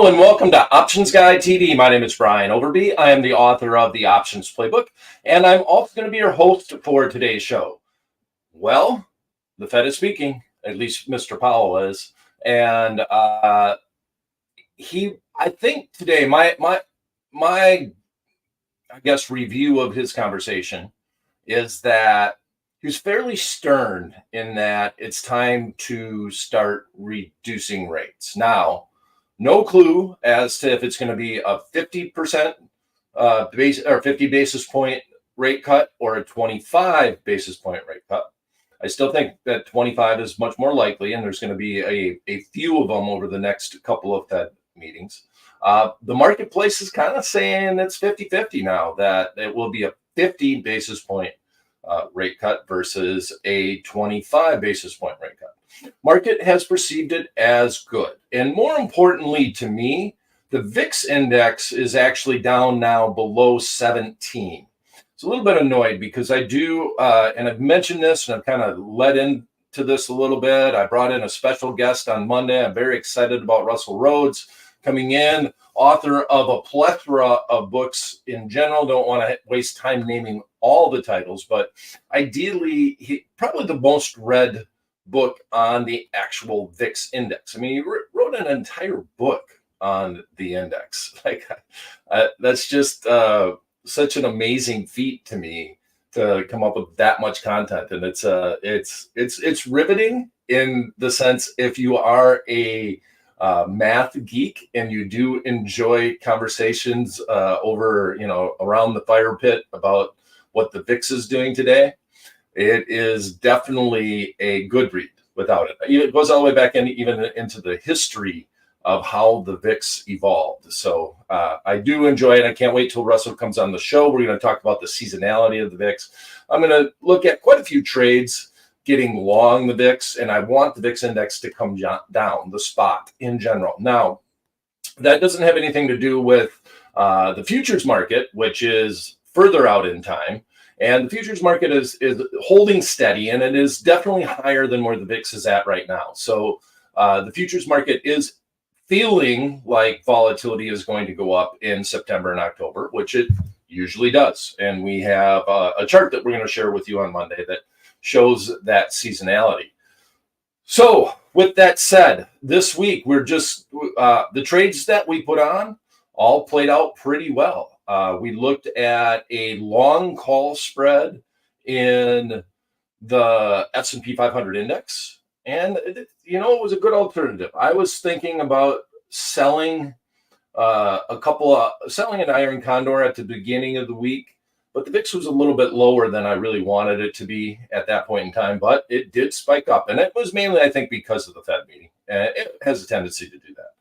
Hello and welcome to Options Guy TV. My name is Brian Overby. I am the author of the Options Playbook, and I'm also going to be your host for today's show. Well, the Fed is speaking, at least Mr. Powell is, and I think today, my I guess review of his conversation is that he was fairly stern in that it's time to start reducing rates. Now, no clue as to if it's going to be a 50% base or 50 basis point rate cut or a 25 basis point rate cut. I still think that 25 is much more likely, and there's going to be a few of them over the next couple of Fed meetings. The marketplace is kind of saying it's 50-50 now, that it will be a 50 basis point rate cut versus a 25 basis point rate cut. Market has perceived it as good. And more importantly to me, the VIX index is actually down now below 17. It's a little bit annoyed because I do, and I've mentioned this and I've kind of led into this a little bit. I brought in a special guest on Monday. I'm very excited about Russell Rhoads coming in, author of a plethora of books in general. Don't want to waste time naming all the titles, but ideally, he probably the most read book on the actual VIX index. I mean, he wrote an entire book on the index. Like that's just such an amazing feat to me to come up with that much content, and it's riveting in the sense if you are a math geek and you do enjoy conversations over around the fire pit about what the VIX is doing today. It is definitely a good read without it. It goes all the way back even into the history of how the VIX evolved. So I do enjoy it. I can't wait till Russell comes on the show. We're going to talk about the seasonality of the VIX. I'm going to look at quite a few trades getting long the VIX, and I want the VIX index to come down, the spot in general. Now, that doesn't have anything to do with the futures market, which is further out in time. And the futures market is holding steady, and it is definitely higher than where the VIX is at right now. So the futures market is feeling like volatility is going to go up in September and October, which it usually does. And we have a chart that we're going to share with you on Monday that shows that seasonality. So with that said, this week we're just the trades that we put on all played out pretty well. We looked at a long call spread in the S&P 500 index, and it was a good alternative. I was thinking about selling selling an iron condor at the beginning of the week, but the VIX was a little bit lower than I really wanted it to be at that point in time, but it did spike up, and it was mainly, I think, because of the Fed meeting. It has a tendency to do that.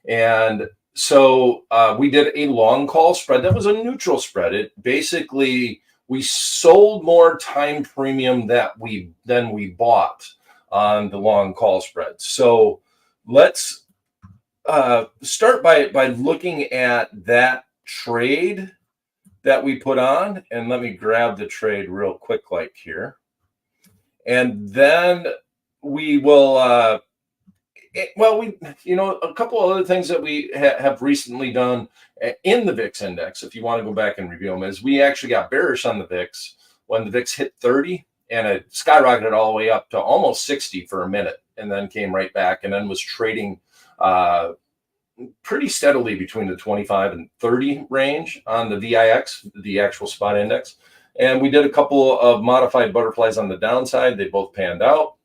And so we did a long call spread that was a neutral spread. It basically, we sold more time premium than we bought on the long call spread. So let's start by looking at that trade that we put on, and let me grab the trade real quick like here, and then we will a couple of other things that we have recently done in the VIX index, if you want to go back and review them, is we actually got bearish on the VIX when the VIX hit 30, and it skyrocketed all the way up to almost 60 for a minute, and then came right back, and then was trading pretty steadily between the 25 and 30 range on the VIX, the actual spot index. And we did a couple of modified butterflies on the downside. They both panned out.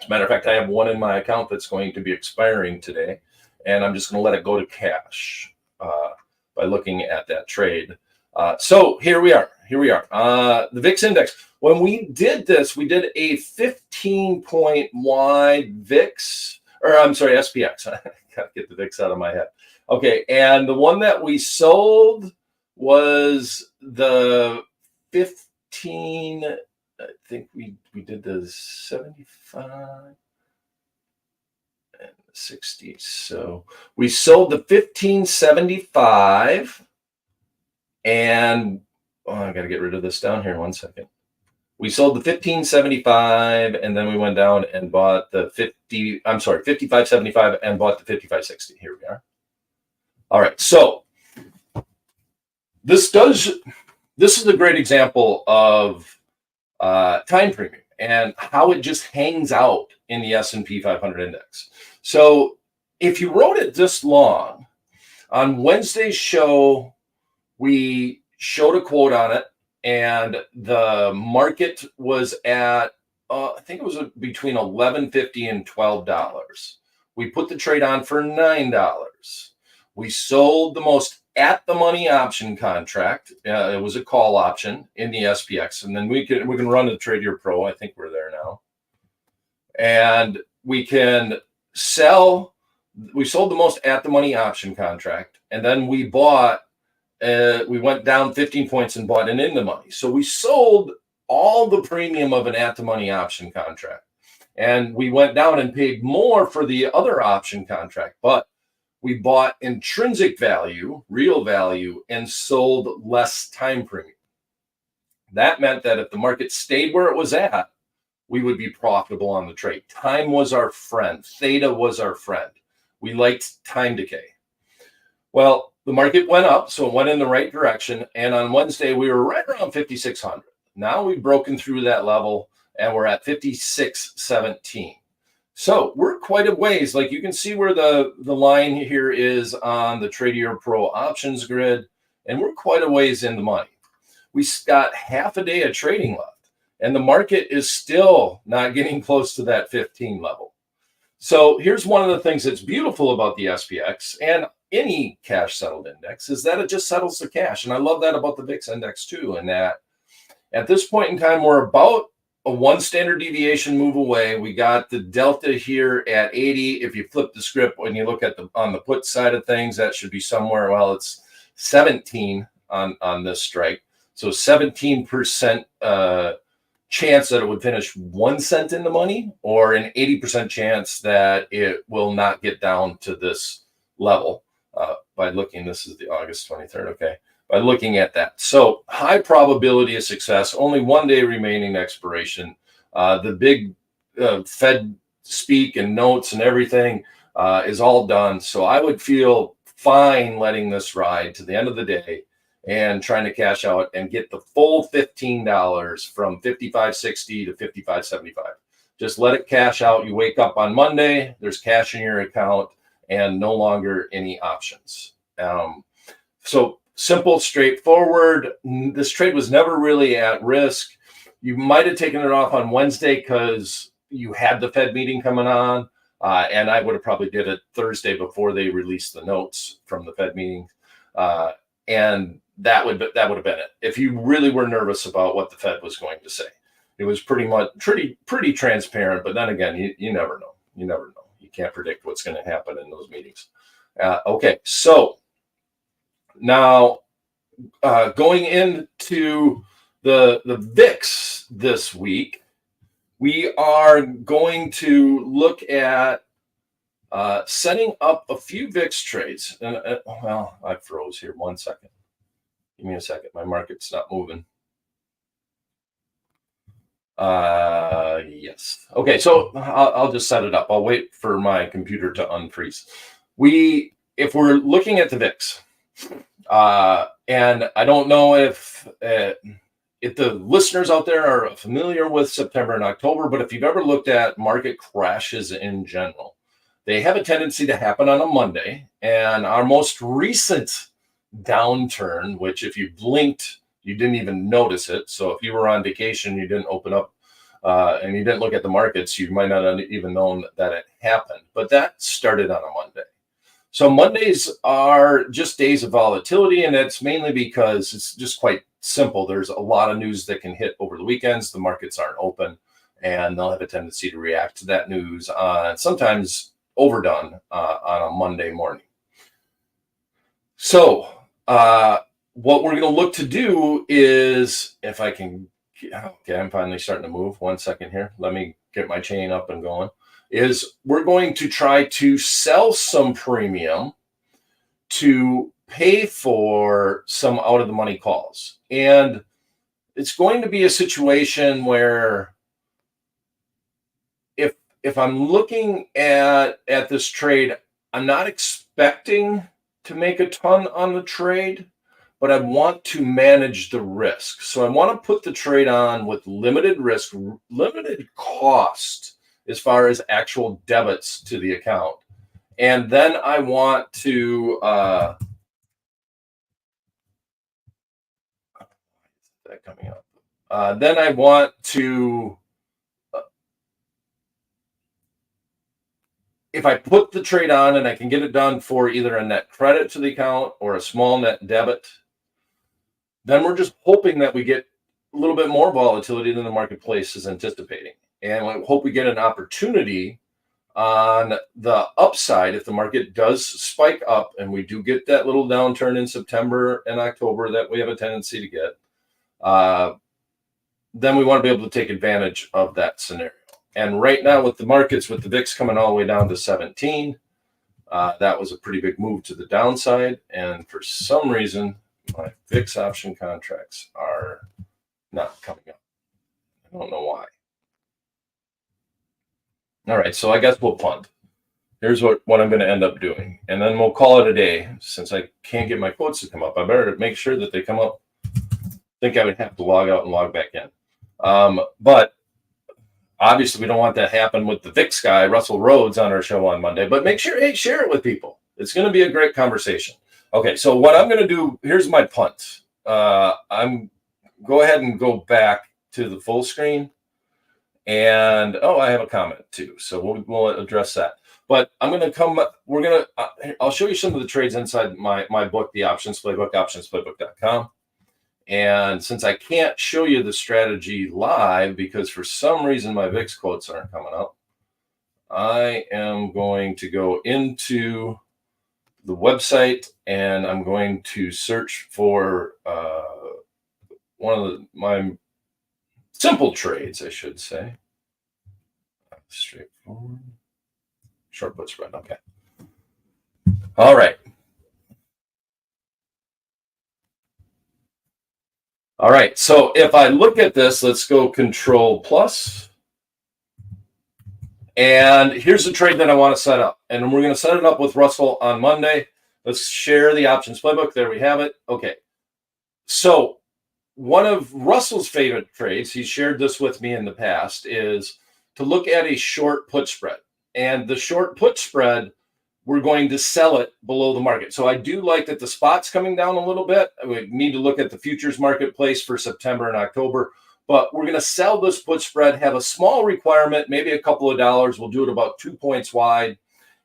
As a matter of fact, I have one in my account that's going to be expiring today, and I'm just going to let it go to cash by looking at that trade. So here we are. The VIX index. When we did this, we did a 15-point wide VIX, or I'm sorry, SPX. I got to get the VIX out of my head. Okay, and the one that we sold was the 15. I think we did the 75 and 60. So we sold the 1575, and I got to get rid of this down here 1 second. We sold the 1575, and then we went down and bought the 5575 and bought the 5560. Here we are. All right, so this is a great example of time premium and how it just hangs out in the S&P 500 index. So if you wrote it this long, on Wednesday's show, we showed a quote on it, and the market was at, I think it was between $11.50 and $12. We put the trade on for $9. We sold the most at the money option contract. It was a call option in the SPX, and then we can run the Tradier Pro. I think we're there now, and we can sell. We sold the most at the money option contract, and then we bought. We went down 15 points and bought an in the money. So we sold all the premium of an at the money option contract, and we went down and paid more for the other option contract, but we bought intrinsic value, real value, and sold less time premium. That meant that if the market stayed where it was at, we would be profitable on the trade. Time was our friend. Theta was our friend. We liked time decay. Well, the market went up, so it went in the right direction. And on Wednesday, we were right around 5,600. Now we've broken through that level, and we're at 56.17. So we're quite a ways. Like you can see where the line here is on the Tradier Pro options grid, and we're quite a ways in the money. We got half a day of trading left, and the market is still not getting close to that 15 level. So here's one of the things that's beautiful about the SPX and any cash settled index is that it just settles the cash. And I love that about the VIX index too, and that at this point in time, we're about a 1 standard deviation move away. We got the delta here at 80. If you flip the script, when you look at on the put side of things, that should be somewhere, well, it's 17 on this strike. So 17% chance that it would finish 1 cent in the money, or an 80% chance that it will not get down to this level by looking. This is the August 23rd. Okay. By looking at that. So high probability of success, only 1 day remaining expiration. The big Fed speak and notes and everything is all done. So I would feel fine letting this ride to the end of the day and trying to cash out and get the full $15 from 55.60 to 55.75. Just let it cash out. You wake up on Monday, there's cash in your account and no longer any options. So simple, straightforward. This trade was never really at risk. You might have taken it off on Wednesday because you had the Fed meeting coming on, and I would have probably did it Thursday before they released the notes from the Fed meeting, and that would have been it. If you really were nervous about what the Fed was going to say, it was pretty transparent. But then again, you never know. You never know. You can't predict what's going to happen in those meetings. Okay, so. Now, going into the VIX this week, we are going to look at setting up a few VIX trades. And well, I froze here. 1 second. Give me a second. My market's not moving. Yes. Okay, so I'll just set it up. I'll wait for my computer to unfreeze. If we're looking at the VIX. And I don't know if the listeners out there are familiar with September and October, but if you've ever looked at market crashes in general, they have a tendency to happen on a Monday. And our most recent downturn, which if you blinked, you didn't even notice it. So if you were on vacation, you didn't open up and you didn't look at the markets, you might not have even known that it happened. But that started on a Monday. So Mondays are just days of volatility, and it's mainly because it's just quite simple. There's a lot of news that can hit over the weekends. The markets aren't open, and they'll have a tendency to react to that news sometimes overdone on a Monday morning. So what we're going to look to do is, if I can, okay, I'm finally starting to move. 1 second here. Let me get my chain up and going. Is we're going to try to sell some premium to pay for some out of the money calls. And it's going to be a situation where if I'm looking at this trade, I'm not expecting to make a ton on the trade, but I want to manage the risk. So I want to put the trade on with limited risk, limited cost as far as actual debits to the account. And then I want to that coming up. Then I want to if I put the trade on and I can get it done for either a net credit to the account or a small net debit, then we're just hoping that we get a little bit more volatility than the marketplace is anticipating. And I hope we get an opportunity on the upside if the market does spike up and we do get that little downturn in September and October that we have a tendency to get. Then we want to be able to take advantage of that scenario. And right now with the markets, with the VIX coming all the way down to 17, that was a pretty big move to the downside. And for some reason, my VIX option contracts are not coming up. I don't know why. All right, so I guess we'll punt. Here's what I'm going to end up doing. And then we'll call it a day. Since I can't get my quotes to come up, I better make sure that they come up. I think I would have to log out and log back in. But obviously, we don't want that to happen with the VIX guy, Russell Rhoads, on our show on Monday. But make sure, hey, share it with people. It's going to be a great conversation. Okay, so what I'm going to do, here's my punt. I'm go ahead and go back to the full screen. And, I have a comment too. So we'll address that. But I'm going to come, I'll show you some of the trades inside my book, The Options Playbook, optionsplaybook.com. And since I can't show you the strategy live because for some reason my VIX quotes aren't coming up, I am going to go into the website and I'm going to search for one of my simple trades, I should say. Straightforward. Short put spread. Okay. All right. All right. So if I look at this, let's go Control Plus. And here's the trade that I want to set up. And we're going to set it up with Russell on Monday. Let's share the options playbook. There we have it. Okay. So one of Russell's favorite trades, he shared this with me in the past, is to look at a short put spread. And the short put spread, we're going to sell it below the market. So I do like that the spot's coming down a little bit. We need to look at the futures marketplace for September and October. But we're going to sell this put spread, have a small requirement, maybe a couple of dollars. We'll do it about 2 points wide.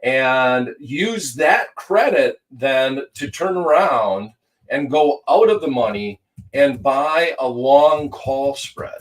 And use that credit then to turn around and go out of the money and buy a long call spread.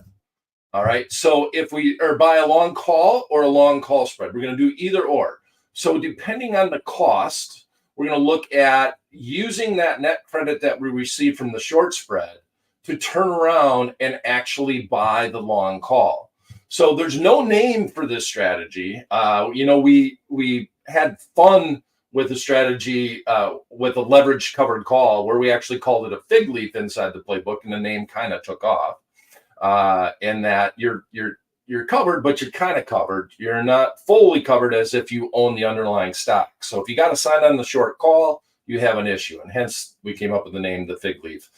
All right. So if we buy a long call or a long call spread, we're going to do either or. So depending on the cost, we're going to look at using that net credit that we receive from the short spread to turn around and actually buy the long call. So there's no name for this strategy. We had fun with the strategy with a leverage covered call where we actually called it a fig leaf inside the playbook, and the name kind of took off. In that you're covered, but you're kind of covered. You're not fully covered as if you own the underlying stock. So if you got to sign on the short call, you have an issue. And hence we came up with the name, the fig leaf,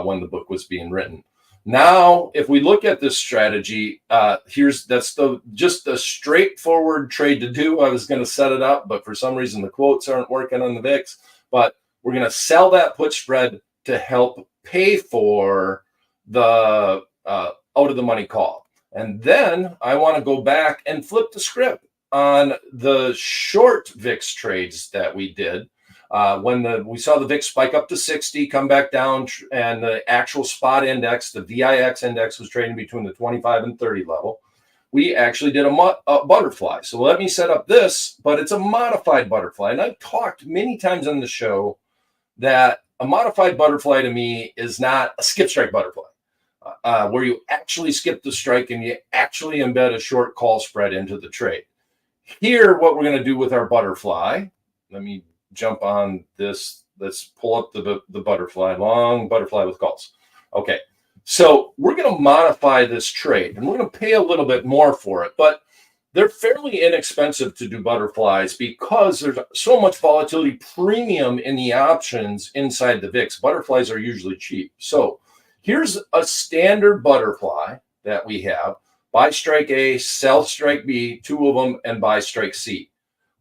when the book was being written. Now, if we look at this strategy, that's just a straightforward trade to do. I was going to set it up, but for some reason the quotes aren't working on the VIX. But we're going to sell that put spread to help pay for the out of the money call. And then I want to go back and flip the script on the short VIX trades that we did. When we saw the VIX spike up to 60, come back down, and the actual spot index, the VIX index, was trading between the 25 and 30 level. We actually did a butterfly. So let me set up this, but it's a modified butterfly. And I've talked many times on the show that a modified butterfly to me is not a skip strike butterfly. Where you actually skip the strike and you actually embed a short call spread into the trade. Here, what we're going to do with our butterfly, let me jump on this. Let's pull up the butterfly, long butterfly with calls. Okay, so we're going to modify this trade, and we're going to pay a little bit more for it. But they're fairly inexpensive to do butterflies because there's so much volatility premium in the options inside the VIX. Butterflies are usually cheap. So here's a standard butterfly that we have: buy strike A, sell strike B, two of them, and buy strike C.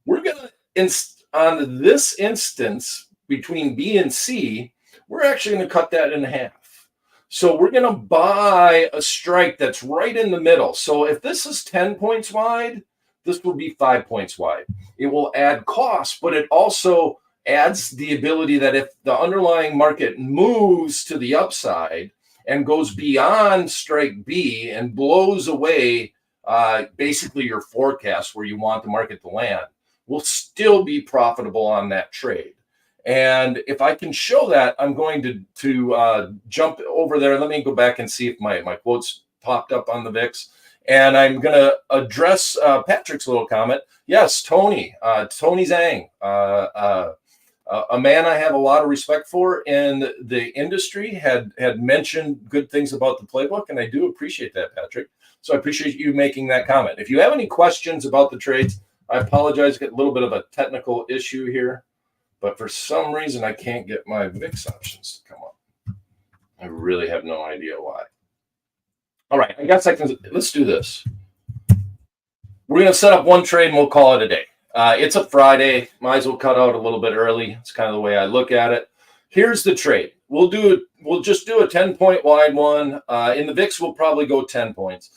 We're going to, on this instance, between B and C, we're actually going to cut that in half. So we're going to buy a strike that's right in the middle. So if this is 10 points wide, this will be 5 points wide. It will add cost, but it also adds the ability that if the underlying market moves to the upside and goes beyond strike B and blows away basically your forecast where you want the market to land, we'll still be profitable on that trade. And if I can show that, I'm going to jump over there. Let me go back and see if my quotes popped up on the VIX. And I'm going to address Patrick's little comment. Yes, Tony Zhang, a man I have a lot of respect for in the industry, had mentioned good things about the playbook. And I do appreciate that, Patrick. So I appreciate you making that comment. If you have any questions about the trades, I apologize. Get a little bit of a technical issue here. But for some reason, I can't get my VIX options to come up. I really have no idea why. All right, I guess I can. Let's do this. We're going to set up one trade and we'll call it a day. It's a Friday. Might as well cut out a little bit early. It's kind of the way I look at it. Here's the trade. We'll just do a 10-point wide one. In the VIX, we'll probably go 10 points.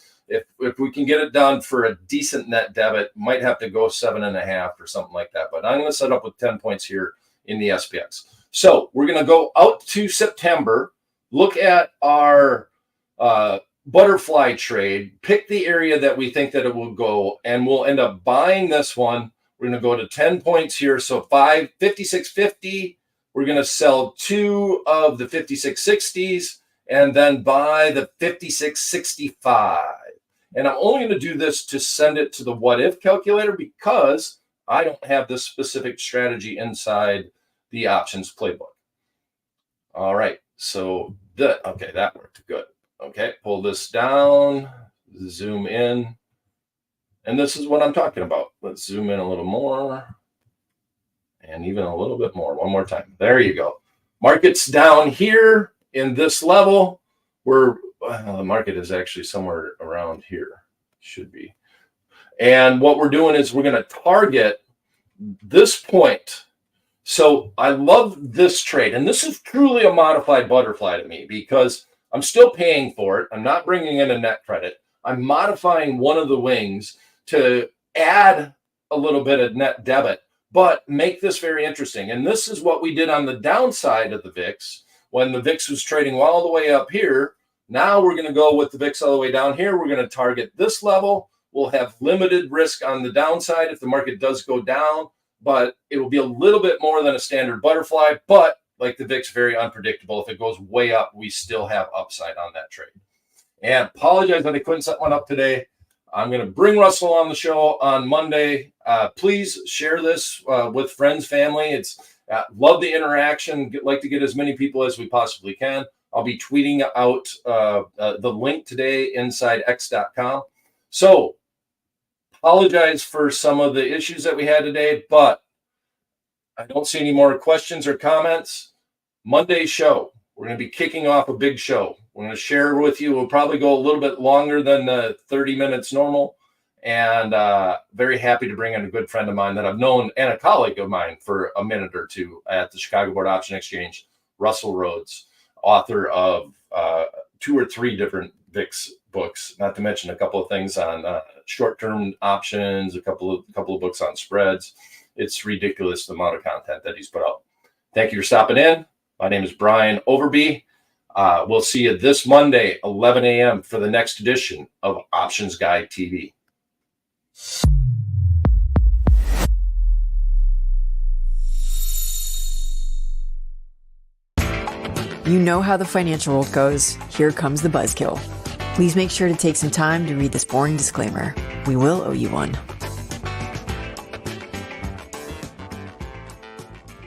If we can get it done for a decent net debit, might have to go 7.5 or something like that. But I'm going to set up with 10 points here in the SPX. So we're going to go out to September, look at our butterfly trade, pick the area that we think that it will go, and we'll end up buying this one. We're going to go to 10 points here. So 56.50. We're going to sell 2 of the 56.60s and then buy the 56.65. And I'm only going to do this to send it to the what if calculator because I don't have this specific strategy inside the options playbook. All right. So that worked good. Okay. Pull this down, zoom in. And this is what I'm talking about. Let's zoom in a little more and even a little bit more. One more time. There you go. Market's down here in this level. The market is actually somewhere around here, should be. And what we're doing is we're going to target this point. So I love this trade. And this is truly a modified butterfly to me because I'm still paying for it. I'm not bringing in a net credit. I'm modifying one of the wings to add a little bit of net debit, but make this very interesting. And this is what we did on the downside of the VIX when the VIX was trading all the way up here. Now we're going to go with the VIX all the way down here. We're going to target this level. We'll have limited risk on the downside if the market does go down, but it will be a little bit more than a standard butterfly. But like the VIX, very unpredictable. If it goes way up, we still have upside on that trade. And apologize that I couldn't set one up today. I'm going to bring Russell on the show on Monday. Please share this with friends, family. Love the interaction. Like to get as many people as we possibly can. I'll be tweeting out the link today inside x.com. So apologize for some of the issues that we had today, but I don't see any more questions or comments. Monday's show, we're going to be kicking off a big show. We're going to share with you. We'll probably go a little bit longer than the 30 minutes normal. And very happy to bring in a good friend of mine that I've known and a colleague of mine for a minute or two at the Chicago Board Option Exchange, Russell Rhoads, author of 2 or 3 different VIX books, not to mention a couple of things on short-term options, a couple of books on spreads. It's ridiculous the amount of content that he's put out. Thank you for stopping in. My name is Brian Overby. We'll see you this Monday, 11 a.m. for the next edition of Options Guide TV. You know how the financial world goes. Here comes the buzzkill. Please make sure to take some time to read this boring disclaimer. We will owe you one.